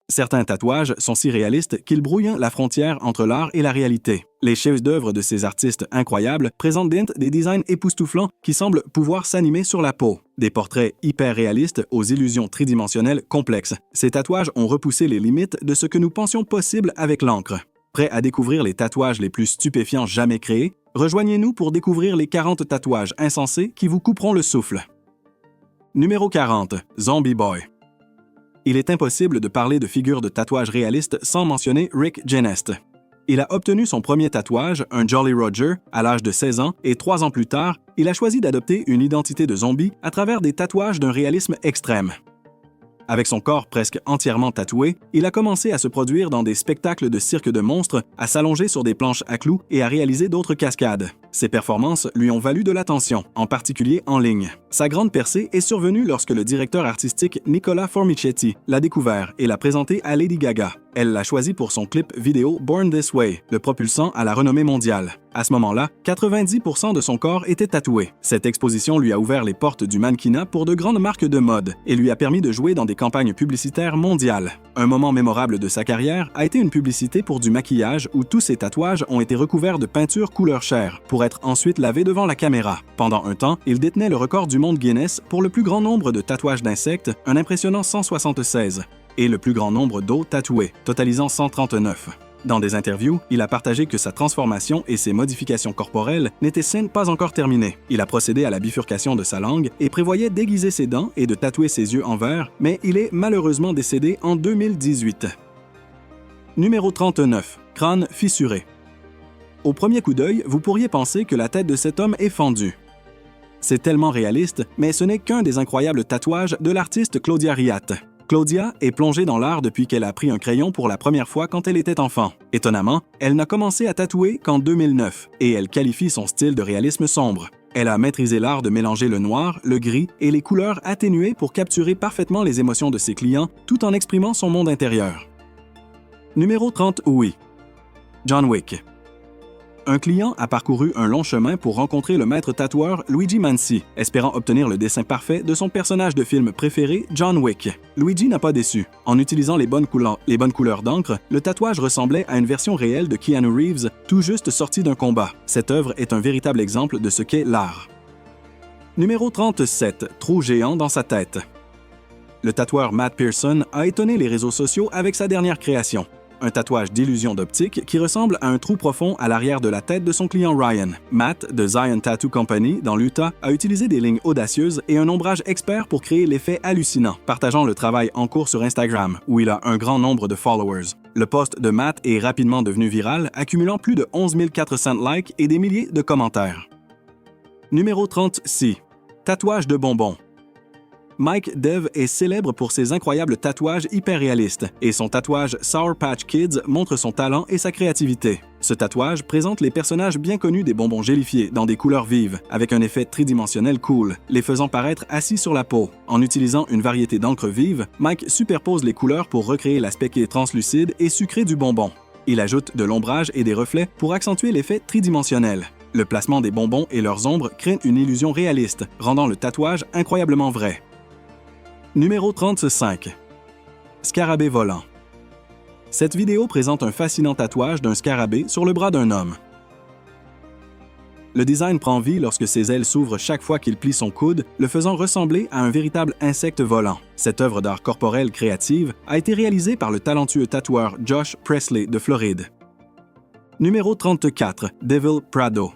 Certains tatouages sont si réalistes qu'ils brouillent la frontière entre l'art et la réalité. Les chefs-d'œuvre de ces artistes incroyables présentent des designs époustouflants qui semblent pouvoir s'animer sur la peau. Des portraits hyper réalistes aux illusions tridimensionnelles complexes. Ces tatouages ont repoussé les limites de ce que nous pensions possible avec l'encre. Prêt à découvrir les tatouages les plus stupéfiants jamais créés? Rejoignez-nous pour découvrir les 40 tatouages insensés qui vous couperont le souffle. Numéro 40. Zombie Boy. Il est impossible de parler de figures de tatouage réalistes sans mentionner Rick Genest. Il a obtenu son premier tatouage, un Jolly Roger, à l'âge de 16 ans et 3 ans plus tard, il a choisi d'adopter une identité de zombie à travers des tatouages d'un réalisme extrême. Avec son corps presque entièrement tatoué, il a commencé à se produire dans des spectacles de cirque de monstres, à s'allonger sur des planches à clous et à réaliser d'autres cascades. Ses performances lui ont valu de l'attention, en particulier en ligne. Sa grande percée est survenue lorsque le directeur artistique Nicola Formichetti l'a découvert et l'a présenté à Lady Gaga. Elle l'a choisi pour son clip vidéo Born This Way, le propulsant à la renommée mondiale. À ce moment-là, 90% de son corps était tatoué. Cette exposition lui a ouvert les portes du mannequinat pour de grandes marques de mode et lui a permis de jouer dans des campagnes publicitaires mondiales. Un moment mémorable de sa carrière a été une publicité pour du maquillage où tous ses tatouages ont été recouverts de peinture couleur chair pour être ensuite lavés devant la caméra. Pendant un temps, il détenait le record du monde Guinness pour le plus grand nombre de tatouages d'insectes, un impressionnant 176, et le plus grand nombre d'os tatoués, totalisant 139. Dans des interviews, il a partagé que sa transformation et ses modifications corporelles n'étaient pas encore terminées. Il a procédé à la bifurcation de sa langue et prévoyait d'aiguiser ses dents et de tatouer ses yeux en vert, mais il est malheureusement décédé en 2018. Numéro 39. Crâne fissuré. Au premier coup d'œil, vous pourriez penser que la tête de cet homme est fendue. C'est tellement réaliste, mais ce n'est qu'un des incroyables tatouages de l'artiste Claudia Riat. Claudia est plongée dans l'art depuis qu'elle a pris un crayon pour la première fois quand elle était enfant. Étonnamment, elle n'a commencé à tatouer qu'en 2009 et elle qualifie son style de réalisme sombre. Elle a maîtrisé l'art de mélanger le noir, le gris et les couleurs atténuées pour capturer parfaitement les émotions de ses clients tout en exprimant son monde intérieur. Numéro 30, oui. John Wick. Un client a parcouru un long chemin pour rencontrer le maître tatoueur Luigi Mansi, espérant obtenir le dessin parfait de son personnage de film préféré, John Wick. Luigi n'a pas déçu. En utilisant les bonnes couleurs d'encre, le tatouage ressemblait à une version réelle de Keanu Reeves, tout juste sorti d'un combat. Cette œuvre est un véritable exemple de ce qu'est l'art. Numéro 37. Trou géant dans sa tête. Le tatoueur Matt Pearson a étonné les réseaux sociaux avec sa dernière création. Un tatouage d'illusion d'optique qui ressemble à un trou profond à l'arrière de la tête de son client Ryan. Matt, de Zion Tattoo Company, dans l'Utah, a utilisé des lignes audacieuses et un ombrage expert pour créer l'effet hallucinant, partageant le travail en cours sur Instagram, où il a un grand nombre de followers. Le post de Matt est rapidement devenu viral, accumulant plus de 11 400 likes et des milliers de commentaires. Numéro 36. Tatouage de bonbons. Mike Dev est célèbre pour ses incroyables tatouages hyper réalistes et son tatouage Sour Patch Kids montre son talent et sa créativité. Ce tatouage présente les personnages bien connus des bonbons gélifiés dans des couleurs vives, avec un effet tridimensionnel cool, les faisant paraître assis sur la peau. En utilisant une variété d'encre vive, Mike superpose les couleurs pour recréer l'aspect qui est translucide et sucré du bonbon. Il ajoute de l'ombrage et des reflets pour accentuer l'effet tridimensionnel. Le placement des bonbons et leurs ombres crée une illusion réaliste, rendant le tatouage incroyablement vrai. Numéro 35. Scarabée volant. Cette vidéo présente un fascinant tatouage d'un scarabée sur le bras d'un homme. Le design prend vie lorsque ses ailes s'ouvrent chaque fois qu'il plie son coude, le faisant ressembler à un véritable insecte volant. Cette œuvre d'art corporel créative a été réalisée par le talentueux tatoueur Josh Presley de Floride. Numéro 34. Devil Prado.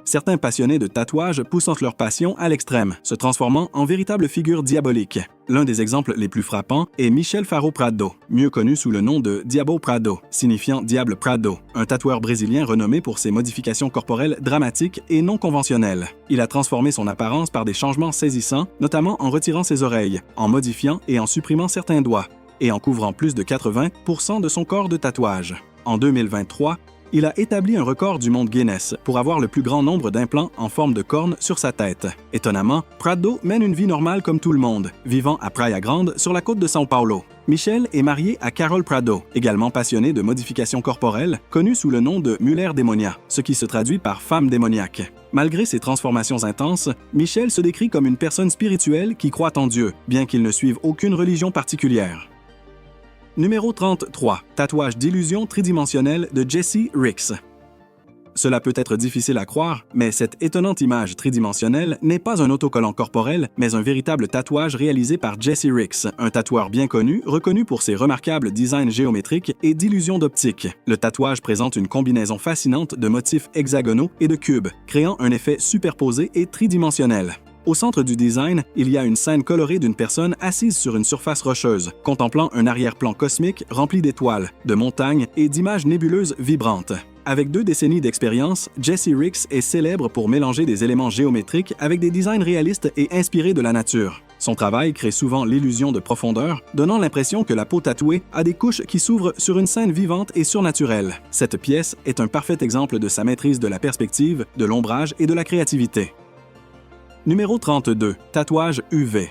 Certains passionnés de tatouage poussent leur passion à l'extrême, se transformant en véritables figures diaboliques. L'un des exemples les plus frappants est Michel Faro Prado, mieux connu sous le nom de Diabo Prado, signifiant Diable Prado, un tatoueur brésilien renommé pour ses modifications corporelles dramatiques et non conventionnelles. Il a transformé son apparence par des changements saisissants, notamment en retirant ses oreilles, en modifiant et en supprimant certains doigts, et en couvrant plus de 80% de son corps de tatouage. En 2023, il a établi un record du monde Guinness pour avoir le plus grand nombre d'implants en forme de corne sur sa tête. Étonnamment, Prado mène une vie normale comme tout le monde, vivant à Praia Grande sur la côte de São Paulo. Michel est marié à Carol Prado, également passionnée de modifications corporelles, connue sous le nom de Muller Démonia, ce qui se traduit par femme démoniaque. Malgré ses transformations intenses, Michel se décrit comme une personne spirituelle qui croit en Dieu, bien qu'il ne suive aucune religion particulière. Numéro 33. Tatouage d'illusion tridimensionnelle de Jesse Ricks. Cela peut être difficile à croire, mais cette étonnante image tridimensionnelle n'est pas un autocollant corporel, mais un véritable tatouage réalisé par Jesse Ricks, un tatoueur bien connu, reconnu pour ses remarquables designs géométriques et d'illusions d'optique. Le tatouage présente une combinaison fascinante de motifs hexagonaux et de cubes, créant un effet superposé et tridimensionnel. Au centre du design, il y a une scène colorée d'une personne assise sur une surface rocheuse, contemplant un arrière-plan cosmique rempli d'étoiles, de montagnes et d'images nébuleuses vibrantes. Avec 2 décennies d'expérience, Jesse Ricks est célèbre pour mélanger des éléments géométriques avec des designs réalistes et inspirés de la nature. Son travail crée souvent l'illusion de profondeur, donnant l'impression que la peau tatouée a des couches qui s'ouvrent sur une scène vivante et surnaturelle. Cette pièce est un parfait exemple de sa maîtrise de la perspective, de l'ombrage et de la créativité. Numéro 32. Tatouage UV.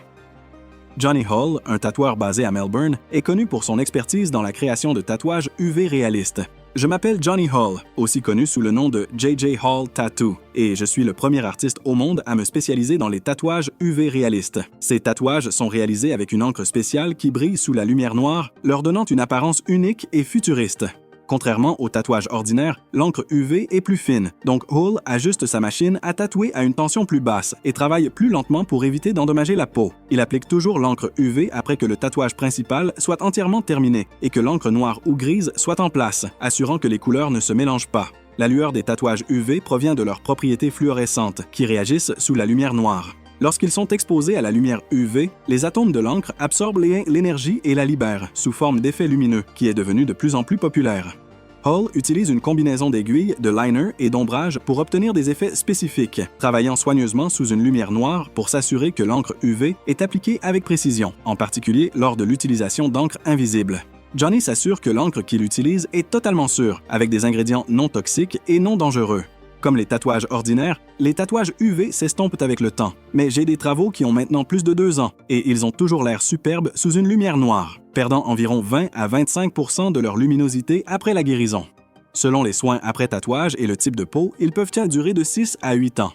Johnny Hall, un tatoueur basé à Melbourne, est connu pour son expertise dans la création de tatouages UV réalistes. Je m'appelle Johnny Hall, aussi connu sous le nom de J.J. Hall Tattoo, et je suis le premier artiste au monde à me spécialiser dans les tatouages UV réalistes. Ces tatouages sont réalisés avec une encre spéciale qui brille sous la lumière noire, leur donnant une apparence unique et futuriste. Contrairement au tatouage ordinaire, l'encre UV est plus fine, donc Hall ajuste sa machine à tatouer à une tension plus basse et travaille plus lentement pour éviter d'endommager la peau. Il applique toujours l'encre UV après que le tatouage principal soit entièrement terminé et que l'encre noire ou grise soit en place, assurant que les couleurs ne se mélangent pas. La lueur des tatouages UV provient de leurs propriétés fluorescentes, qui réagissent sous la lumière noire. Lorsqu'ils sont exposés à la lumière UV, les atomes de l'encre absorbent l'énergie et la libèrent, sous forme d'effet lumineux, qui est devenu de plus en plus populaire. Hall utilise une combinaison d'aiguilles, de liner et d'ombrage pour obtenir des effets spécifiques, travaillant soigneusement sous une lumière noire pour s'assurer que l'encre UV est appliquée avec précision, en particulier lors de l'utilisation d'encre invisible. Johnny s'assure que l'encre qu'il utilise est totalement sûre, avec des ingrédients non toxiques et non dangereux. Comme les tatouages ordinaires, les tatouages UV s'estompent avec le temps, mais j'ai des travaux qui ont maintenant plus de 2 ans et ils ont toujours l'air superbes sous une lumière noire, perdant environ 20 à 25% de leur luminosité après la guérison. Selon les soins après tatouage et le type de peau, ils peuvent durer de 6 à 8 ans.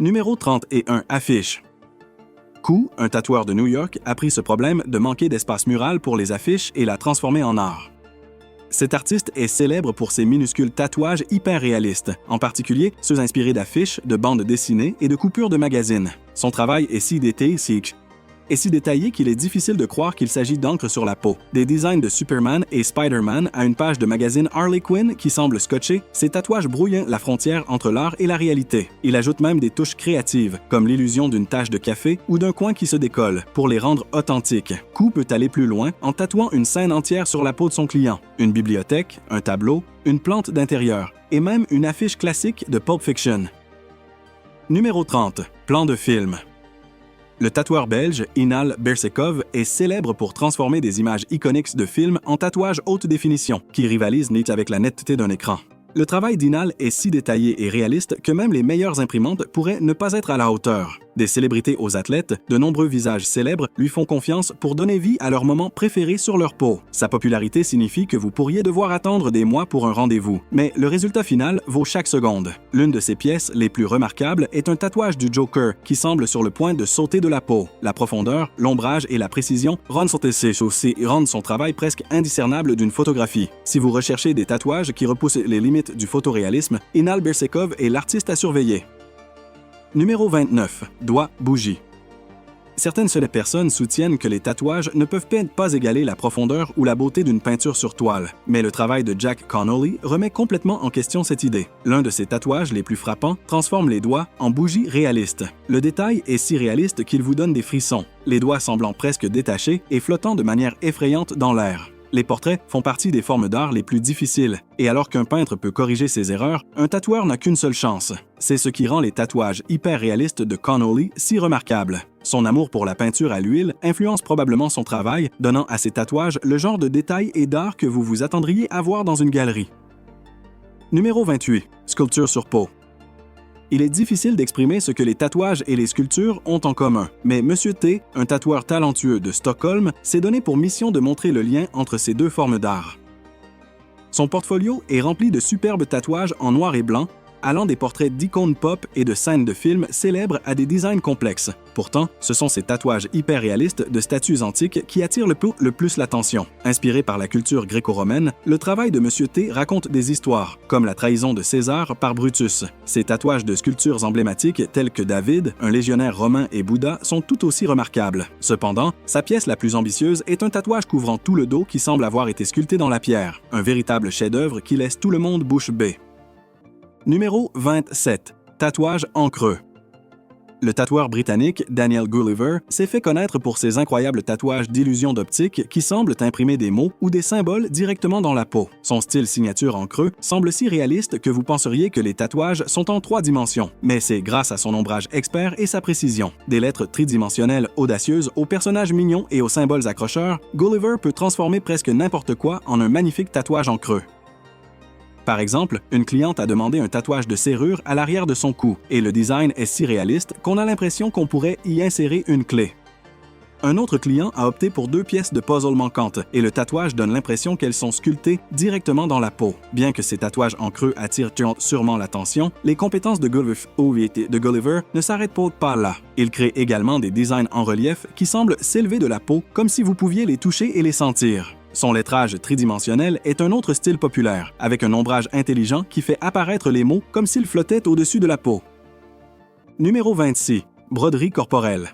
Numéro 31. Affiche. Koo, un tatoueur de New York, a pris ce problème de manquer d'espace mural pour les affiches et l'a transformé en art. Cet artiste est célèbre pour ses minuscules tatouages hyper réalistes, en particulier ceux inspirés d'affiches, de bandes dessinées et de coupures de magazines. Son travail est si détaillé qu'il est difficile de croire qu'il s'agit d'encre sur la peau. Des designs de Superman et Spider-Man à une page de magazine Harley Quinn qui semble scotché, ces tatouages brouillent la frontière entre l'art et la réalité. Il ajoute même des touches créatives, comme l'illusion d'une tache de café ou d'un coin qui se décolle, pour les rendre authentiques. Koo peut aller plus loin en tatouant une scène entière sur la peau de son client, une bibliothèque, un tableau, une plante d'intérieur, et même une affiche classique de Pulp Fiction. Numéro 30. Plan de film. Le tatoueur belge Inal Bersekov est célèbre pour transformer des images iconiques de films en tatouages haute définition, qui rivalisent avec la netteté d'un écran. Le travail d'Inal est si détaillé et réaliste que même les meilleures imprimantes pourraient ne pas être à la hauteur. Des célébrités aux athlètes, de nombreux visages célèbres lui font confiance pour donner vie à leurs moments préférés sur leur peau. Sa popularité signifie que vous pourriez devoir attendre des mois pour un rendez-vous, mais le résultat final vaut chaque seconde. L'une de ses pièces les plus remarquables est un tatouage du Joker qui semble sur le point de sauter de la peau. La profondeur, l'ombrage et la précision rendent son travail presque indiscernable d'une photographie. Si vous recherchez des tatouages qui repoussent les limites du photoréalisme, Inal Bersekov est l'artiste à surveiller. Numéro 29. Doigt bougie. Certaines personnes soutiennent que les tatouages ne peuvent pas égaler la profondeur ou la beauté d'une peinture sur toile, mais le travail de Jack Connolly remet complètement en question cette idée. L'un de ses tatouages les plus frappants transforme les doigts en bougies réalistes. Le détail est si réaliste qu'il vous donne des frissons, les doigts semblant presque détachés et flottant de manière effrayante dans l'air. Les portraits font partie des formes d'art les plus difficiles, et alors qu'un peintre peut corriger ses erreurs, un tatoueur n'a qu'une seule chance. C'est ce qui rend les tatouages hyper réalistes de Connolly si remarquables. Son amour pour la peinture à l'huile influence probablement son travail, donnant à ses tatouages le genre de détail et d'art que vous vous attendriez à voir dans une galerie. Numéro 28. Sculpture sur peau. Il est difficile d'exprimer ce que les tatouages et les sculptures ont en commun, mais Monsieur T, un tatoueur talentueux de Stockholm, s'est donné pour mission de montrer le lien entre ces deux formes d'art. Son portfolio est rempli de superbes tatouages en noir et blanc, allant des portraits d'icônes pop et de scènes de films célèbres à des designs complexes. Pourtant, ce sont ces tatouages hyper réalistes de statues antiques qui attirent le plus l'attention. Inspiré par la culture gréco-romaine, le travail de M. T raconte des histoires, comme la trahison de César par Brutus. Ces tatouages de sculptures emblématiques telles que David, un légionnaire romain et Bouddha sont tout aussi remarquables. Cependant, sa pièce la plus ambitieuse est un tatouage couvrant tout le dos qui semble avoir été sculpté dans la pierre. Un véritable chef-d'œuvre qui laisse tout le monde bouche bée. Numéro 27. Tatouage en creux. Le tatoueur britannique Daniel Gulliver s'est fait connaître pour ses incroyables tatouages d'illusions d'optique qui semblent imprimer des mots ou des symboles directement dans la peau. Son style signature en creux semble si réaliste que vous penseriez que les tatouages sont en 3 dimensions, mais c'est grâce à son ombrage expert et sa précision. Des lettres tridimensionnelles audacieuses aux personnages mignons et aux symboles accrocheurs, Gulliver peut transformer presque n'importe quoi en un magnifique tatouage en creux. Par exemple, une cliente a demandé un tatouage de serrure à l'arrière de son cou, et le design est si réaliste qu'on a l'impression qu'on pourrait y insérer une clé. Un autre client a opté pour 2 pièces de puzzle manquantes, et le tatouage donne l'impression qu'elles sont sculptées directement dans la peau. Bien que ces tatouages en creux attirent sûrement l'attention, les compétences de Gulliver ne s'arrêtent pas là. Il crée également des designs en relief qui semblent s'élever de la peau comme si vous pouviez les toucher et les sentir. Son lettrage tridimensionnel est un autre style populaire, avec un ombrage intelligent qui fait apparaître les mots comme s'ils flottaient au-dessus de la peau. Numéro 26. Broderie corporelle.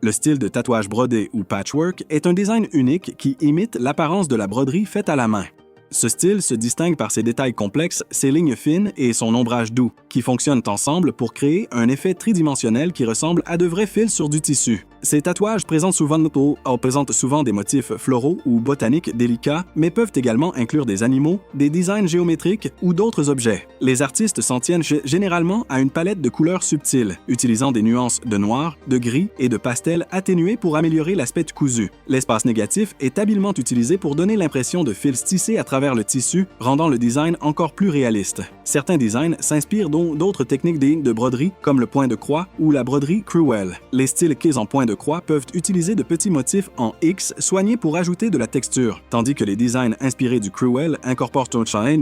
Le style de tatouage brodé ou patchwork est un design unique qui imite l'apparence de la broderie faite à la main. Ce style se distingue par ses détails complexes, ses lignes fines et son ombrage doux, qui fonctionnent ensemble pour créer un effet tridimensionnel qui ressemble à de vrais fils sur du tissu. Ces tatouages présentent souvent des motifs floraux ou botaniques délicats, mais peuvent également inclure des animaux, des designs géométriques ou d'autres objets. Les artistes s'en tiennent généralement à une palette de couleurs subtiles, utilisant des nuances de noir, de gris et de pastel atténués pour améliorer l'aspect cousu. L'espace négatif est habilement utilisé pour donner l'impression de fils tissés à travers le tissu, rendant le design encore plus réaliste. Certains designs s'inspirent d'autres techniques de broderie, comme le point de croix ou la broderie Crewel. Les styles quais en point de croix peuvent utiliser de petits motifs en X soignés pour ajouter de la texture, tandis que les designs inspirés du Crewel incorporent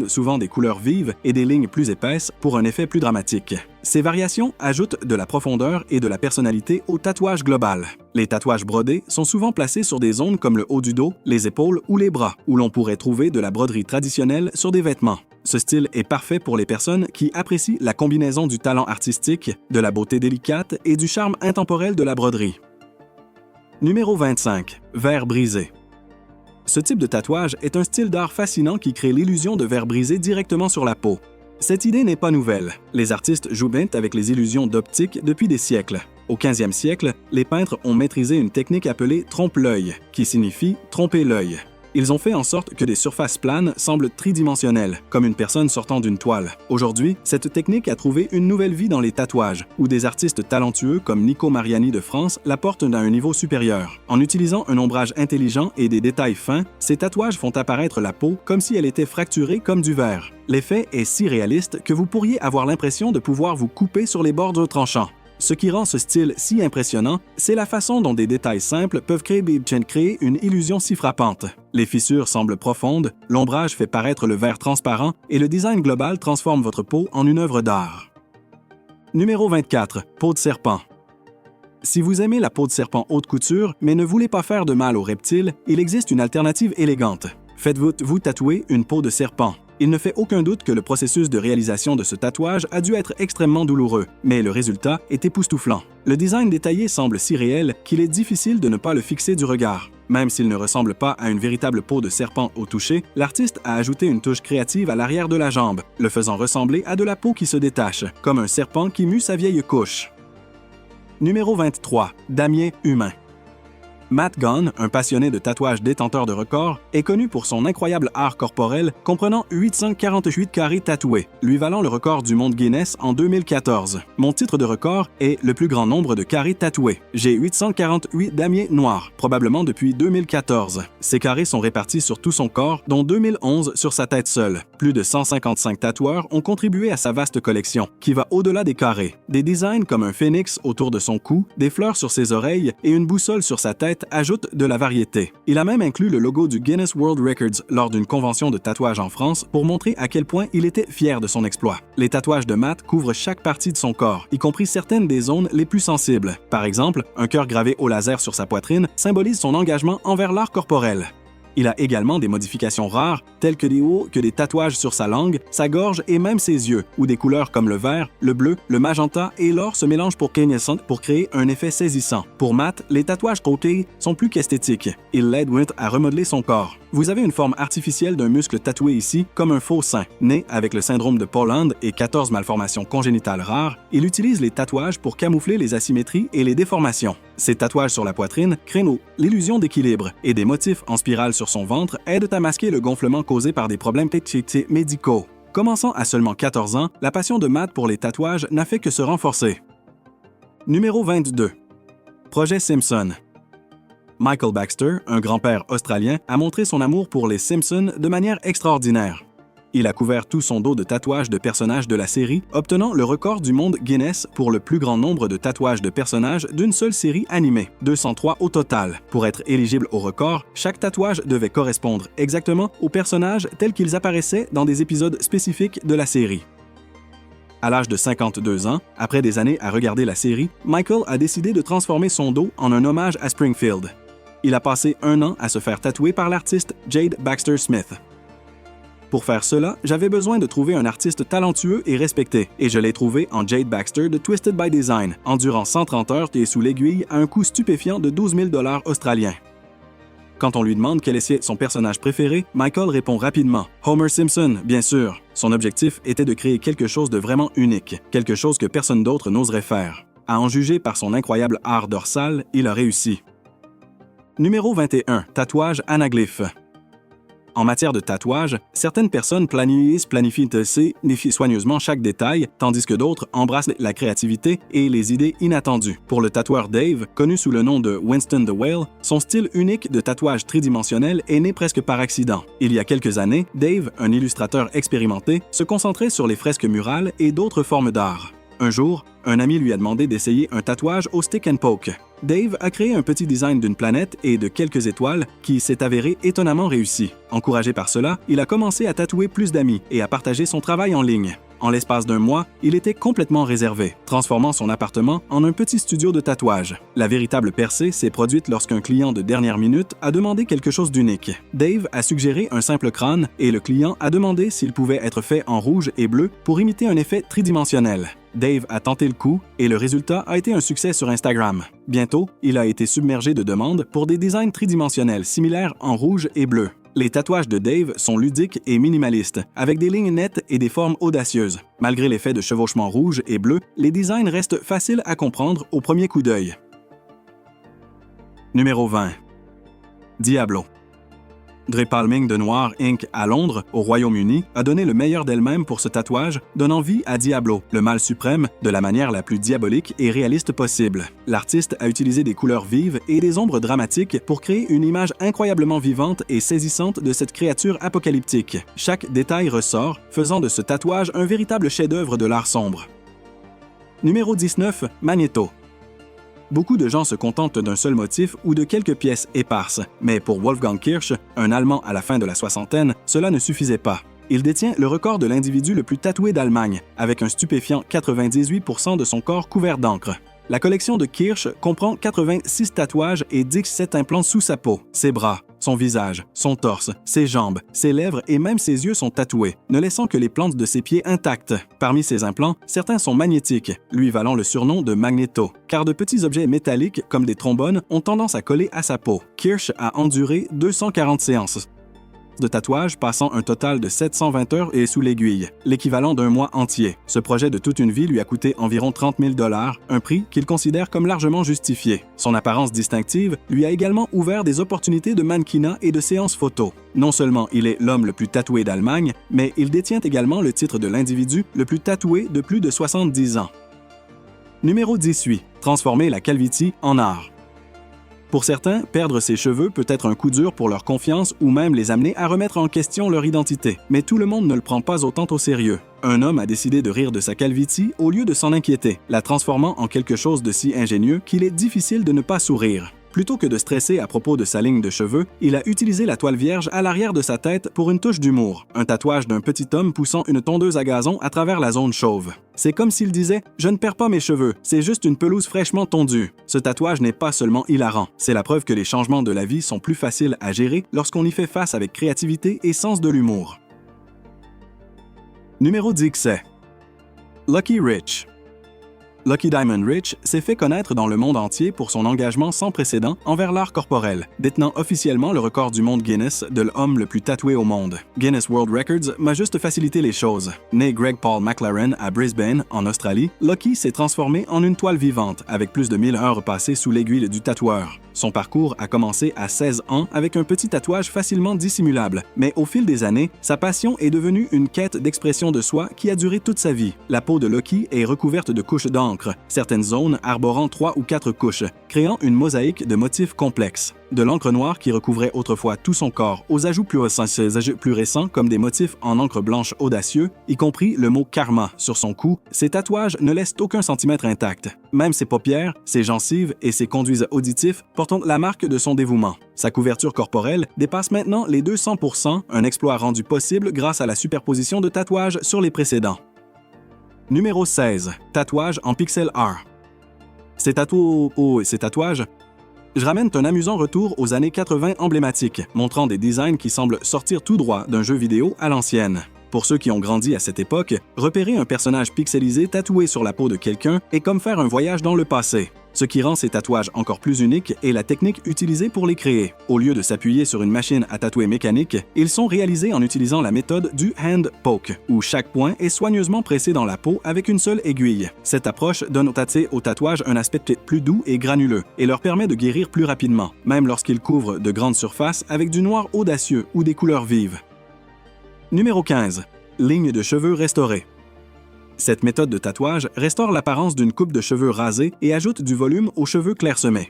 souvent des couleurs vives et des lignes plus épaisses pour un effet plus dramatique. Ces variations ajoutent de la profondeur et de la personnalité au tatouage global. Les tatouages brodés sont souvent placés sur des zones comme le haut du dos, les épaules ou les bras, où l'on pourrait trouver de la broderie traditionnelle sur des vêtements. Ce style est parfait pour les personnes qui apprécient la combinaison du talent artistique, de la beauté délicate et du charme intemporel de la broderie. Numéro 25. Verre brisé. Ce type de tatouage est un style d'art fascinant qui crée l'illusion de verre brisé directement sur la peau. Cette idée n'est pas nouvelle. Les artistes jouent bien avec les illusions d'optique depuis des siècles. Au 15e siècle, les peintres ont maîtrisé une technique appelée trompe-l'œil, qui signifie tromper l'œil. Ils ont fait en sorte que des surfaces planes semblent tridimensionnelles, comme une personne sortant d'une toile. Aujourd'hui, cette technique a trouvé une nouvelle vie dans les tatouages, où des artistes talentueux comme Nico Mariani de France la portent à un niveau supérieur. En utilisant un ombrage intelligent et des détails fins, ces tatouages font apparaître la peau comme si elle était fracturée comme du verre. L'effet est si réaliste que vous pourriez avoir l'impression de pouvoir vous couper sur les bords tranchants. Ce qui rend ce style si impressionnant, c'est la façon dont des détails simples peuvent créer une illusion si frappante. Les fissures semblent profondes, l'ombrage fait paraître le verre transparent et le design global transforme votre peau en une œuvre d'art. Numéro 24. Peau de serpent. Si vous aimez la peau de serpent haute couture, mais ne voulez pas faire de mal aux reptiles, il existe une alternative élégante. Faites-vous tatouer une peau de serpent. Il ne fait aucun doute que le processus de réalisation de ce tatouage a dû être extrêmement douloureux, mais le résultat est époustouflant. Le design détaillé semble si réel qu'il est difficile de ne pas le fixer du regard. Même s'il ne ressemble pas à une véritable peau de serpent au toucher, l'artiste a ajouté une touche créative à l'arrière de la jambe, le faisant ressembler à de la peau qui se détache, comme un serpent qui mue sa vieille couche. Numéro 23. Damier humain. Matt Gunn, un passionné de tatouage détenteur de records, est connu pour son incroyable art corporel comprenant 848 carrés tatoués, lui valant le record du monde Guinness en 2014. Mon titre de record est le plus grand nombre de carrés tatoués. J'ai 848 damiers noirs, probablement depuis 2014. Ces carrés sont répartis sur tout son corps, dont 2011 sur sa tête seule. Plus de 155 tatoueurs ont contribué à sa vaste collection, qui va au-delà des carrés. Des designs comme un phénix autour de son cou, des fleurs sur ses oreilles et une boussole sur sa tête Matt ajoute de la variété. Il a même inclus le logo du Guinness World Records lors d'une convention de tatouage en France pour montrer à quel point il était fier de son exploit. Les tatouages de Matt couvrent chaque partie de son corps, y compris certaines des zones les plus sensibles. Par exemple, un cœur gravé au laser sur sa poitrine symbolise son engagement envers l'art corporel. Il a également des modifications rares, telles que des hauts que des tatouages sur sa langue, sa gorge et même ses yeux, où des couleurs comme le vert, le bleu, le magenta et l'or se mélangent pour créer un effet saisissant. Pour Matt, les tatouages côtés sont plus qu'esthétiques. Ils l'aident à remodeler son corps. Vous avez une forme artificielle d'un muscle tatoué ici, comme un faux sein. Né avec le syndrome de Poland et 14 malformations congénitales rares, il utilise les tatouages pour camoufler les asymétries et les déformations. Ces tatouages sur la poitrine créent l'illusion d'équilibre et des motifs en spirale sur son ventre aident à masquer le gonflement causé par des problèmes médicaux. Commençant à seulement 14 ans, la passion de Matt pour les tatouages n'a fait que se renforcer. Numéro 22. Projet Simpson. Michael Baxter, un grand-père australien, a montré son amour pour les Simpsons de manière extraordinaire. Il a couvert tout son dos de tatouages de personnages de la série, obtenant le record du monde Guinness pour le plus grand nombre de tatouages de personnages d'une seule série animée, 203 au total. Pour être éligible au record, chaque tatouage devait correspondre exactement aux personnages tels qu'ils apparaissaient dans des épisodes spécifiques de la série. À l'âge de 52 ans, après des années à regarder la série, Michael a décidé de transformer son dos en un hommage à Springfield. Il a passé 1 an à se faire tatouer par l'artiste Jade Baxter Smith. Pour faire cela, j'avais besoin de trouver un artiste talentueux et respecté, et je l'ai trouvé en Jade Baxter de Twisted by Design, endurant 130 heures et sous l'aiguille à un coût stupéfiant de 12 000 $ australiens. Quand on lui demande quel est son personnage préféré, Michael répond rapidement « Homer Simpson, bien sûr ». Son objectif était de créer quelque chose de vraiment unique, quelque chose que personne d'autre n'oserait faire. À en juger par son incroyable art dorsal, il a réussi. Numéro 21. Tatouage anaglyphe. En matière de tatouage, certaines personnes planifient soigneusement chaque détail, tandis que d'autres embrassent la créativité et les idées inattendues. Pour le tatoueur Dave, connu sous le nom de Winston the Whale, son style unique de tatouage tridimensionnel est né presque par accident. Il y a quelques années, Dave, un illustrateur expérimenté, se concentrait sur les fresques murales et d'autres formes d'art. Un jour, un ami lui a demandé d'essayer un tatouage au stick and poke. Dave a créé un petit design d'une planète et de quelques étoiles qui s'est avéré étonnamment réussi. Encouragé par cela, il a commencé à tatouer plus d'amis et à partager son travail en ligne. En l'espace d'1 mois, il était complètement réservé, transformant son appartement en un petit studio de tatouage. La véritable percée s'est produite lorsqu'un client de dernière minute a demandé quelque chose d'unique. Dave a suggéré un simple crâne et le client a demandé s'il pouvait être fait en rouge et bleu pour imiter un effet tridimensionnel. Dave a tenté le coup et le résultat a été un succès sur Instagram. Bientôt, il a été submergé de demandes pour des designs tridimensionnels similaires en rouge et bleu. Les tatouages de Dave sont ludiques et minimalistes, avec des lignes nettes et des formes audacieuses. Malgré l'effet de chevauchement rouge et bleu, les designs restent faciles à comprendre au premier coup d'œil. Numéro 20. Diablo. Dre Palming de Noir Inc. à Londres, au Royaume-Uni, a donné le meilleur d'elle-même pour ce tatouage, donnant vie à Diablo, le mal suprême, de la manière la plus diabolique et réaliste possible. L'artiste a utilisé des couleurs vives et des ombres dramatiques pour créer une image incroyablement vivante et saisissante de cette créature apocalyptique. Chaque détail ressort, faisant de ce tatouage un véritable chef-d'œuvre de l'art sombre. Numéro 19. Magneto. Beaucoup de gens se contentent d'un seul motif ou de quelques pièces éparses, mais pour Wolfgang Kirsch, un Allemand à la fin de la soixantaine, cela ne suffisait pas. Il détient le record de l'individu le plus tatoué d'Allemagne, avec un stupéfiant 98% de son corps couvert d'encre. La collection de Kirsch comprend 86 tatouages et 17 implants sous sa peau. Ses bras, son visage, son torse, ses jambes, ses lèvres et même ses yeux sont tatoués, ne laissant que les plantes de ses pieds intactes. Parmi ces implants, certains sont magnétiques, lui valant le surnom de Magneto, car de petits objets métalliques comme des trombones ont tendance à coller à sa peau. Kirsch a enduré 240 séances de tatouage passant un total de 720 heures et sous l'aiguille, l'équivalent d'1 mois entier. Ce projet de toute une vie lui a coûté environ 30 000 $, un prix qu'il considère comme largement justifié. Son apparence distinctive lui a également ouvert des opportunités de mannequinat et de séances photos. Non seulement il est l'homme le plus tatoué d'Allemagne, mais il détient également le titre de l'individu le plus tatoué de plus de 70 ans. Numéro 18. Transformer la calvitie en art. Pour certains, perdre ses cheveux peut être un coup dur pour leur confiance ou même les amener à remettre en question leur identité. Mais tout le monde ne le prend pas autant au sérieux. Un homme a décidé de rire de sa calvitie au lieu de s'en inquiéter, la transformant en quelque chose de si ingénieux qu'il est difficile de ne pas sourire. Plutôt que de stresser à propos de sa ligne de cheveux, il a utilisé la toile vierge à l'arrière de sa tête pour une touche d'humour, un tatouage d'un petit homme poussant une tondeuse à gazon à travers la zone chauve. C'est comme s'il disait « Je ne perds pas mes cheveux, c'est juste une pelouse fraîchement tondue ». Ce tatouage n'est pas seulement hilarant, c'est la preuve que les changements de la vie sont plus faciles à gérer lorsqu'on y fait face avec créativité et sens de l'humour. Numéro 10. Lucky Rich. Lucky Diamond Rich s'est fait connaître dans le monde entier pour son engagement sans précédent envers l'art corporel, détenant officiellement le record du monde Guinness de l'homme le plus tatoué au monde. Guinness World Records m'a juste facilité les choses. Né Greg Paul McLaren à Brisbane, en Australie, Lucky s'est transformé en une toile vivante avec plus de 1000 heures passées sous l'aiguille du tatoueur. Son parcours a commencé à 16 ans avec un petit tatouage facilement dissimulable, mais au fil des années, sa passion est devenue une quête d'expression de soi qui a duré toute sa vie. La peau de Lucky est recouverte de couches d'encre, certaines zones arborant 3 ou 4 couches, créant une mosaïque de motifs complexes. De l'encre noire qui recouvrait autrefois tout son corps aux ajouts plus récents comme des motifs en encre blanche audacieux, y compris le mot « karma » sur son cou, ses tatouages ne laissent aucun centimètre intact. Même ses paupières, ses gencives et ses conduits auditifs portent la marque de son dévouement. Sa couverture corporelle dépasse maintenant les 200%, un exploit rendu possible grâce à la superposition de tatouages sur les précédents. Numéro 16. Tatouage en pixel art. Ces tatouages ramènent un amusant retour aux années 80 emblématiques, montrant des designs qui semblent sortir tout droit d'un jeu vidéo à l'ancienne. Pour ceux qui ont grandi à cette époque, repérer un personnage pixelisé tatoué sur la peau de quelqu'un est comme faire un voyage dans le passé. Ce qui rend ces tatouages encore plus uniques est la technique utilisée pour les créer. Au lieu de s'appuyer sur une machine à tatouer mécanique, ils sont réalisés en utilisant la méthode du hand poke, où chaque point est soigneusement pressé dans la peau avec une seule aiguille. Cette approche donne aux tatouages un aspect plus doux et granuleux et leur permet de guérir plus rapidement, même lorsqu'ils couvrent de grandes surfaces avec du noir audacieux ou des couleurs vives. Numéro 15. Ligne de cheveux restaurée. Cette méthode de tatouage restaure l'apparence d'une coupe de cheveux rasée et ajoute du volume aux cheveux clairsemés.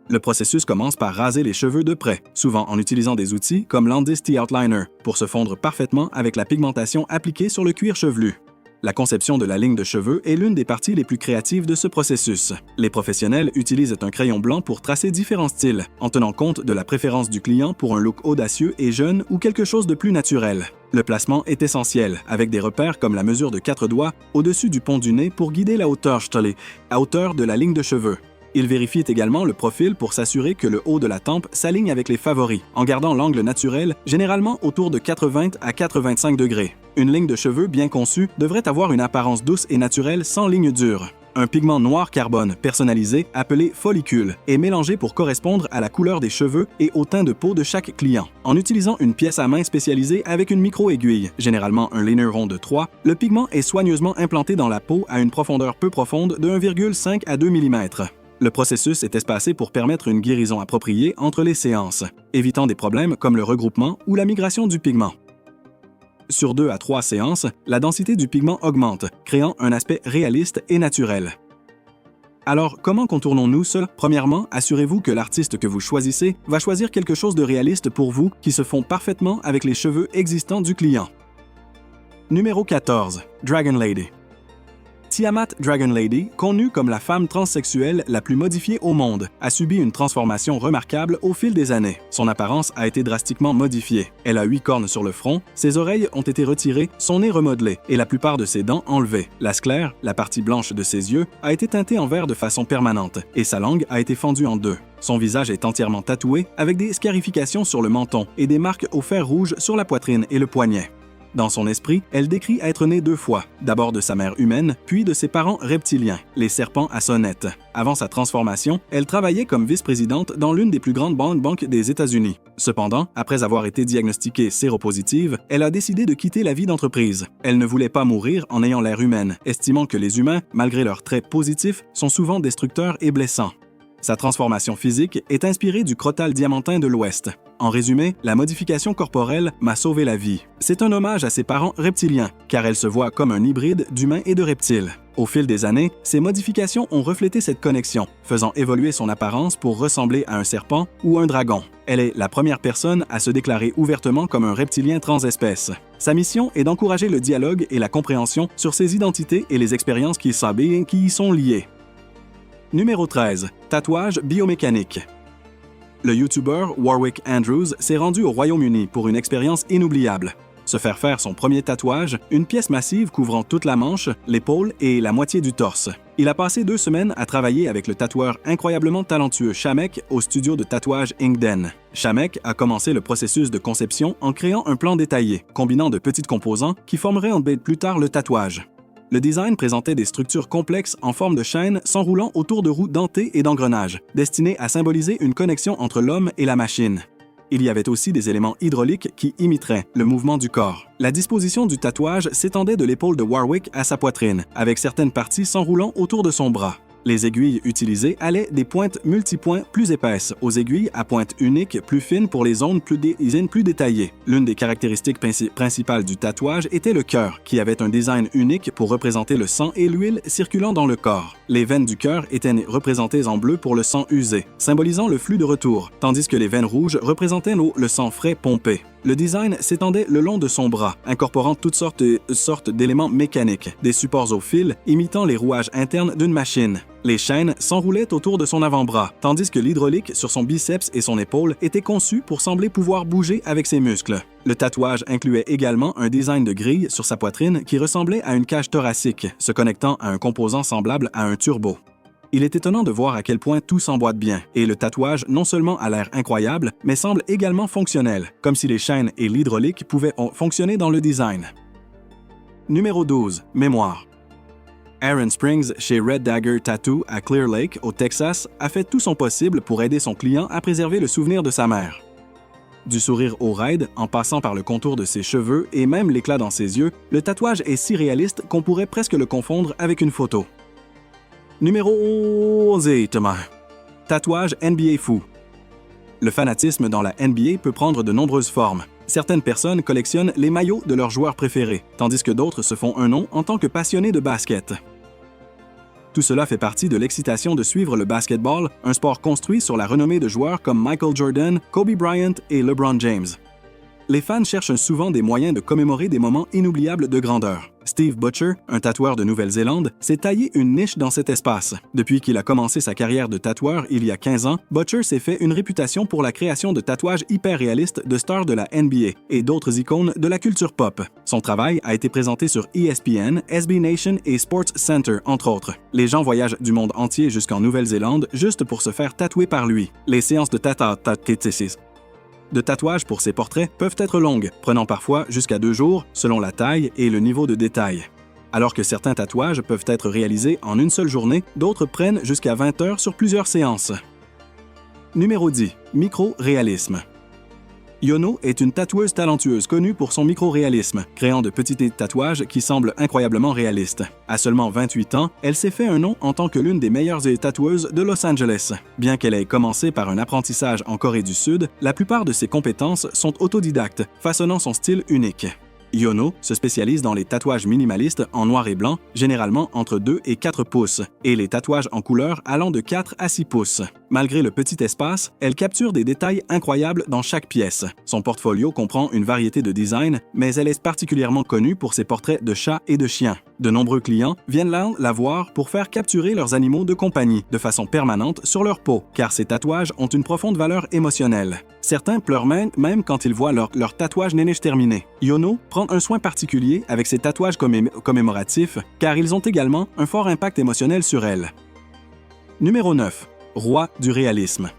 Le processus commence par raser les cheveux de près, souvent en utilisant des outils comme l'Andis T-Outliner, pour se fondre parfaitement avec la pigmentation appliquée sur le cuir chevelu. La conception de la ligne de cheveux est l'une des parties les plus créatives de ce processus. Les professionnels utilisent un crayon blanc pour tracer différents styles, en tenant compte de la préférence du client pour un look audacieux et jeune ou quelque chose de plus naturel. Le placement est essentiel, avec des repères comme la mesure de 4 doigts au-dessus du pont du nez pour guider la hauteur de la ligne de cheveux. Il vérifie également le profil pour s'assurer que le haut de la tempe s'aligne avec les favoris, en gardant l'angle naturel, généralement autour de 80 à 4,25 degrés. Une ligne de cheveux bien conçue devrait avoir une apparence douce et naturelle sans ligne dure. Un pigment noir carbone personnalisé, appelé follicule, est mélangé pour correspondre à la couleur des cheveux et au teint de peau de chaque client. En utilisant une pièce à main spécialisée avec une micro-aiguille, généralement un liner rond de 3, le pigment est soigneusement implanté dans la peau à une profondeur peu profonde de 1,5 à 2 mm. Le processus est espacé pour permettre une guérison appropriée entre les séances, évitant des problèmes comme le regroupement ou la migration du pigment. Sur 2 à 3 séances, la densité du pigment augmente, créant un aspect réaliste et naturel. Alors, comment contournons-nous cela? Premièrement, assurez-vous que l'artiste que vous choisissez va choisir quelque chose de réaliste pour vous qui se fond parfaitement avec les cheveux existants du client. Numéro 14. Dragon Lady. Tiamat Dragon Lady, connue comme la femme transsexuelle la plus modifiée au monde, a subi une transformation remarquable au fil des années. Son apparence a été drastiquement modifiée. Elle a 8 cornes sur le front, ses oreilles ont été retirées, son nez remodelé et la plupart de ses dents enlevées. La sclère, la partie blanche de ses yeux, a été teintée en vert de façon permanente et sa langue a été fendue en 2. Son visage est entièrement tatoué avec des scarifications sur le menton et des marques au fer rouge sur la poitrine et le poignet. Dans son esprit, elle décrit être née 2 fois, d'abord de sa mère humaine, puis de ses parents reptiliens, les serpents à sonnettes. Avant sa transformation, elle travaillait comme vice-présidente dans l'une des plus grandes banques des États-Unis. Cependant, après avoir été diagnostiquée séropositive, elle a décidé de quitter la vie d'entreprise. Elle ne voulait pas mourir en ayant l'air humaine, estimant que les humains, malgré leurs traits positifs, sont souvent destructeurs et blessants. Sa transformation physique est inspirée du crottal diamantin de l'Ouest. En résumé, la modification corporelle m'a sauvé la vie. C'est un hommage à ses parents reptiliens, car elle se voit comme un hybride d'humain et de reptile. Au fil des années, ces modifications ont reflété cette connexion, faisant évoluer son apparence pour ressembler à un serpent ou un dragon. Elle est la première personne à se déclarer ouvertement comme un reptilien transespèce. Sa mission est d'encourager le dialogue et la compréhension sur ses identités et les expériences qui y sont liées. Numéro 13. Tatouage biomécanique. Le YouTuber Warwick Andrews s'est rendu au Royaume-Uni pour une expérience inoubliable. Se faire faire son premier tatouage, une pièce massive couvrant toute la manche, l'épaule et la moitié du torse. Il a passé 2 semaines à travailler avec le tatoueur incroyablement talentueux Shamek au studio de tatouage Inkden. Shamek a commencé le processus de conception en créant un plan détaillé, combinant de petits composants qui formeraient en plus tard le tatouage. Le design présentait des structures complexes en forme de chaîne s'enroulant autour de roues dentées et d'engrenages, destinées à symboliser une connexion entre l'homme et la machine. Il y avait aussi des éléments hydrauliques qui imiteraient le mouvement du corps. La disposition du tatouage s'étendait de l'épaule de Warwick à sa poitrine, avec certaines parties s'enroulant autour de son bras. Les aiguilles utilisées allaient des pointes multipoints plus épaisses aux aiguilles à pointe unique plus fines pour les zones plus détaillées. L'une des caractéristiques principales du tatouage était le cœur, qui avait un design unique pour représenter le sang et l'huile circulant dans le corps. Les veines du cœur étaient représentées en bleu pour le sang usé, symbolisant le flux de retour, tandis que les veines rouges représentaient le sang frais pompé. Le design s'étendait le long de son bras, incorporant toutes sortes d'éléments mécaniques, des supports au fil imitant les rouages internes d'une machine. Les chaînes s'enroulaient autour de son avant-bras, tandis que l'hydraulique sur son biceps et son épaule était conçu pour sembler pouvoir bouger avec ses muscles. Le tatouage incluait également un design de grille sur sa poitrine qui ressemblait à une cage thoracique, se connectant à un composant semblable à un turbo. Il est étonnant de voir à quel point tout s'emboîte bien, et le tatouage non seulement a l'air incroyable, mais semble également fonctionnel, comme si les chaînes et l'hydraulique pouvaient fonctionner dans le design. Numéro 12. Mémoire. Aaron Springs, chez Red Dagger Tattoo à Clear Lake, au Texas, a fait tout son possible pour aider son client à préserver le souvenir de sa mère. Du sourire au raide, en passant par le contour de ses cheveux et même l'éclat dans ses yeux, le tatouage est si réaliste qu'on pourrait presque le confondre avec une photo. Numéro 8. Tatouage NBA fou. Le fanatisme dans la NBA peut prendre de nombreuses formes. Certaines personnes collectionnent les maillots de leurs joueurs préférés, tandis que d'autres se font un nom en tant que passionnés de basket. Tout cela fait partie de l'excitation de suivre le basketball, un sport construit sur la renommée de joueurs comme Michael Jordan, Kobe Bryant et LeBron James. Les fans cherchent souvent des moyens de commémorer des moments inoubliables de grandeur. Steve Butcher, un tatoueur de Nouvelle-Zélande, s'est taillé une niche dans cet espace. Depuis qu'il a commencé sa carrière de tatoueur il y a 15 ans, Butcher s'est fait une réputation pour la création de tatouages hyper réalistes de stars de la NBA et d'autres icônes de la culture pop. Son travail a été présenté sur ESPN, SB Nation et Sports Center, entre autres. Les gens voyagent du monde entier jusqu'en Nouvelle-Zélande juste pour se faire tatouer par lui. Les séances de tatouage pour ces portraits peuvent être longues, prenant parfois jusqu'à 2 jours selon la taille et le niveau de détail. Alors que certains tatouages peuvent être réalisés en une seule journée, d'autres prennent jusqu'à 20 heures sur plusieurs séances. Numéro 10. Micro-réalisme. Yono est une tatoueuse talentueuse connue pour son micro-réalisme, créant de petits tatouages qui semblent incroyablement réalistes. À seulement 28 ans, elle s'est fait un nom en tant que l'une des meilleures tatoueuses de Los Angeles. Bien qu'elle ait commencé par un apprentissage en Corée du Sud, la plupart de ses compétences sont autodidactes, façonnant son style unique. Yono se spécialise dans les tatouages minimalistes en noir et blanc, généralement entre 2 et 4 pouces, et les tatouages en couleur allant de 4 à 6 pouces. Malgré le petit espace, elle capture des détails incroyables dans chaque pièce. Son portfolio comprend une variété de designs, mais elle est particulièrement connue pour ses portraits de chats et de chiens. De nombreux clients viennent la voir pour faire capturer leurs animaux de compagnie de façon permanente sur leur peau, car ces tatouages ont une profonde valeur émotionnelle. Certains pleurent même quand ils voient leur tatouage néniche terminé. Yono prend un soin particulier avec ses tatouages commémoratifs, car ils ont également un fort impact émotionnel sur elle. Numéro 9. Roi du réalisme.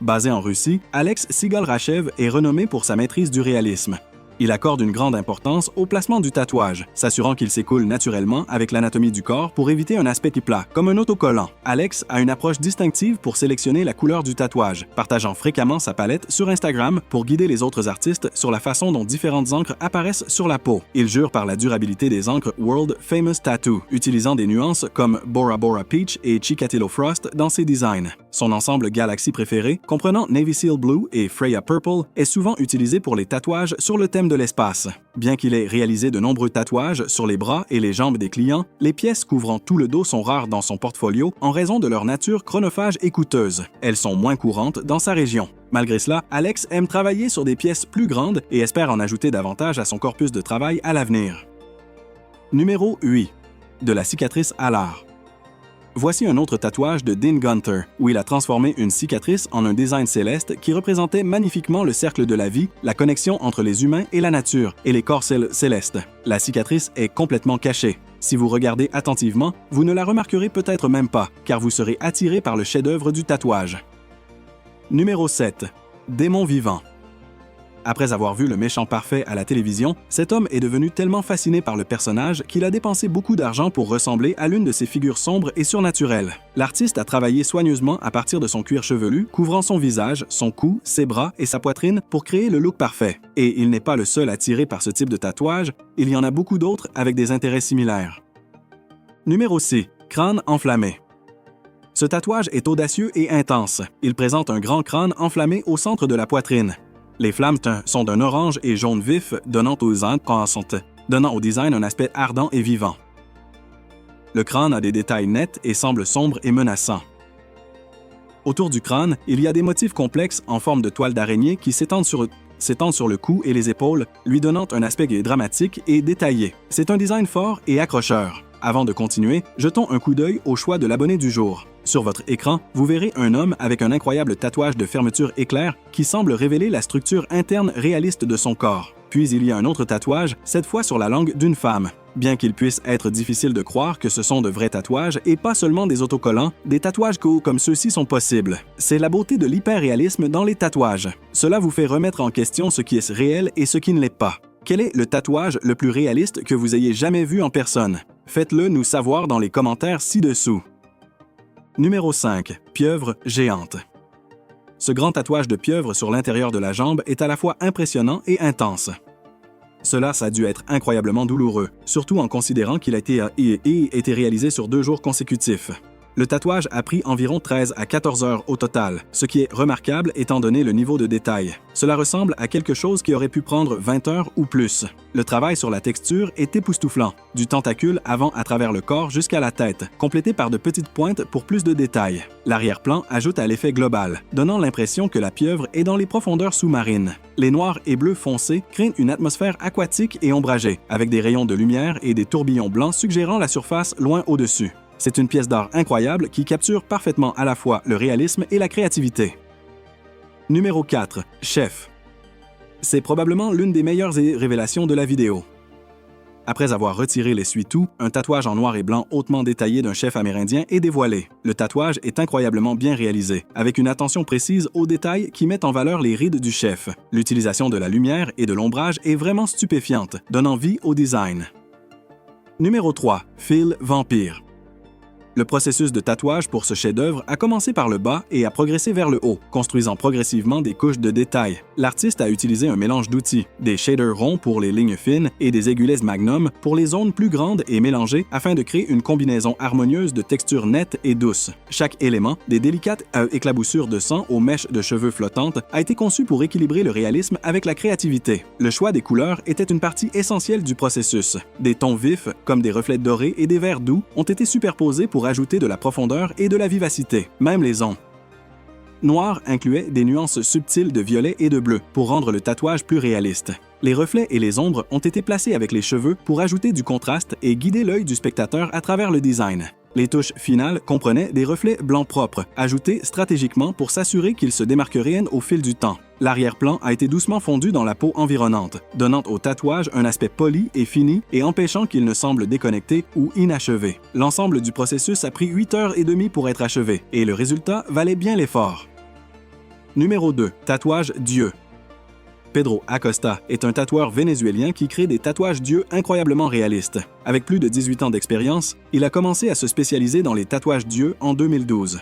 Basé en Russie, Alex Sigalrachev est renommé pour sa maîtrise du réalisme. Il accorde une grande importance au placement du tatouage, s'assurant qu'il s'écoule naturellement avec l'anatomie du corps pour éviter un aspect plat, comme un autocollant. Alex a une approche distinctive pour sélectionner la couleur du tatouage, partageant fréquemment sa palette sur Instagram pour guider les autres artistes sur la façon dont différentes encres apparaissent sur la peau. Il jure par la durabilité des encres World Famous Tattoo, utilisant des nuances comme Bora Bora Peach et Chikatilo Frost dans ses designs. Son ensemble Galaxy préféré, comprenant Navy Seal Blue et Freya Purple, est souvent utilisé pour les tatouages sur le thème de l'espace. Bien qu'il ait réalisé de nombreux tatouages sur les bras et les jambes des clients, les pièces couvrant tout le dos sont rares dans son portfolio en raison de leur nature chronophage et coûteuse. Elles sont moins courantes dans sa région. Malgré cela, Alex aime travailler sur des pièces plus grandes et espère en ajouter davantage à son corpus de travail à l'avenir. Numéro 8. De la cicatrice à l'art. Voici un autre tatouage de Dean Gunter, où il a transformé une cicatrice en un design céleste qui représentait magnifiquement le cercle de la vie, la connexion entre les humains et la nature, et les corps célestes. La cicatrice est complètement cachée. Si vous regardez attentivement, vous ne la remarquerez peut-être même pas, car vous serez attiré par le chef-d'œuvre du tatouage. Numéro 7. Démon vivant. Après avoir vu le méchant parfait à la télévision, cet homme est devenu tellement fasciné par le personnage qu'il a dépensé beaucoup d'argent pour ressembler à l'une de ses figures sombres et surnaturelles. L'artiste a travaillé soigneusement à partir de son cuir chevelu, couvrant son visage, son cou, ses bras et sa poitrine pour créer le look parfait. Et il n'est pas le seul attiré par ce type de tatouage, il y en a beaucoup d'autres avec des intérêts similaires. Numéro 6. Crâne enflammé. Ce tatouage est audacieux et intense. Il présente un grand crâne enflammé au centre de la poitrine. Les flammes sont d'un orange et jaune vif, donnant au design un aspect ardent et vivant. Le crâne a des détails nets et semble sombre et menaçant. Autour du crâne, il y a des motifs complexes en forme de toile d'araignée qui s'étendent sur le cou et les épaules, lui donnant un aspect dramatique et détaillé. C'est un design fort et accrocheur. Avant de continuer, jetons un coup d'œil au choix de l'abonné du jour. Sur votre écran, vous verrez un homme avec un incroyable tatouage de fermeture éclair qui semble révéler la structure interne réaliste de son corps. Puis il y a un autre tatouage, cette fois sur la langue d'une femme. Bien qu'il puisse être difficile de croire que ce sont de vrais tatouages et pas seulement des autocollants, des tatouages comme ceux-ci sont possibles. C'est la beauté de l'hyperréalisme dans les tatouages. Cela vous fait remettre en question ce qui est réel et ce qui ne l'est pas. Quel est le tatouage le plus réaliste que vous ayez jamais vu en personne? Faites-le nous savoir dans les commentaires ci-dessous. Numéro 5. Pieuvre géante. Ce grand tatouage de pieuvre sur l'intérieur de la jambe est à la fois impressionnant et intense. Cela a dû être incroyablement douloureux, surtout en considérant qu'il a été réalisé sur 2 jours consécutifs. Le tatouage a pris environ 13 à 14 heures au total, ce qui est remarquable étant donné le niveau de détail. Cela ressemble à quelque chose qui aurait pu prendre 20 heures ou plus. Le travail sur la texture est époustouflant, du tentacule avant à travers le corps jusqu'à la tête, complété par de petites pointes pour plus de détails. L'arrière-plan ajoute à l'effet global, donnant l'impression que la pieuvre est dans les profondeurs sous-marines. Les noirs et bleus foncés créent une atmosphère aquatique et ombragée, avec des rayons de lumière et des tourbillons blancs suggérant la surface loin au-dessus. C'est une pièce d'art incroyable qui capture parfaitement à la fois le réalisme et la créativité. Numéro 4. Chef. C'est probablement l'une des meilleures révélations de la vidéo. Après avoir retiré l'essuie-tout, un tatouage en noir et blanc hautement détaillé d'un chef amérindien est dévoilé. Le tatouage est incroyablement bien réalisé, avec une attention précise aux détails qui mettent en valeur les rides du chef. L'utilisation de la lumière et de l'ombrage est vraiment stupéfiante, donnant vie au design. Numéro 3. Fil vampire. Le processus de tatouage pour ce chef-d'œuvre a commencé par le bas et a progressé vers le haut, construisant progressivement des couches de détails. L'artiste a utilisé un mélange d'outils, des shaders ronds pour les lignes fines et des aiguilles magnum pour les zones plus grandes et mélangées afin de créer une combinaison harmonieuse de textures nettes et douces. Chaque élément, des délicates éclaboussures de sang aux mèches de cheveux flottantes, a été conçu pour équilibrer le réalisme avec la créativité. Le choix des couleurs était une partie essentielle du processus. Des tons vifs, comme des reflets dorés et des verts doux, ont été superposés pour ajouter de la profondeur et de la vivacité. Même les ondes noir incluait des nuances subtiles de violet et de bleu pour rendre le tatouage plus réaliste. Les reflets et les ombres ont été placés avec les cheveux pour ajouter du contraste et guider l'œil du spectateur à travers le design. Les touches finales comprenaient des reflets blancs propres, ajoutés stratégiquement pour s'assurer qu'ils se démarqueraient au fil du temps. L'arrière-plan a été doucement fondu dans la peau environnante, donnant au tatouage un aspect poli et fini et empêchant qu'il ne semble déconnecté ou inachevé. L'ensemble du processus a pris 8h30 pour être achevé, et le résultat valait bien l'effort. Numéro 2. Tatouage Dieu. Pedro Acosta est un tatoueur vénézuélien qui crée des tatouages dieux incroyablement réalistes. Avec plus de 18 ans d'expérience, il a commencé à se spécialiser dans les tatouages dieux en 2012.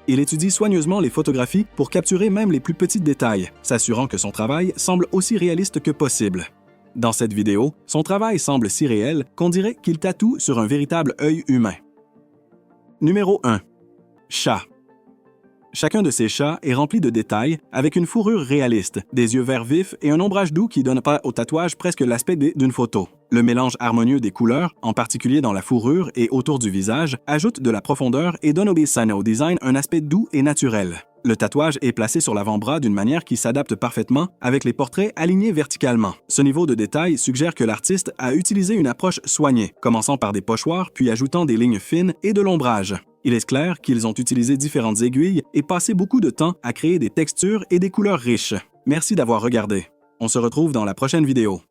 Il étudie soigneusement les photographies pour capturer même les plus petits détails, s'assurant que son travail semble aussi réaliste que possible. Dans cette vidéo, son travail semble si réel qu'on dirait qu'il tatoue sur un véritable œil humain. Numéro 1. Chat. Chacun de ces chats est rempli de détails, avec une fourrure réaliste, des yeux verts vifs et un ombrage doux qui donne au tatouage presque l'aspect d'une photo. Le mélange harmonieux des couleurs, en particulier dans la fourrure et autour du visage, ajoute de la profondeur et donne au design un aspect doux et naturel. Le tatouage est placé sur l'avant-bras d'une manière qui s'adapte parfaitement avec les portraits alignés verticalement. Ce niveau de détail suggère que l'artiste a utilisé une approche soignée, commençant par des pochoirs puis ajoutant des lignes fines et de l'ombrage. Il est clair qu'ils ont utilisé différentes aiguilles et passé beaucoup de temps à créer des textures et des couleurs riches. Merci d'avoir regardé. On se retrouve dans la prochaine vidéo.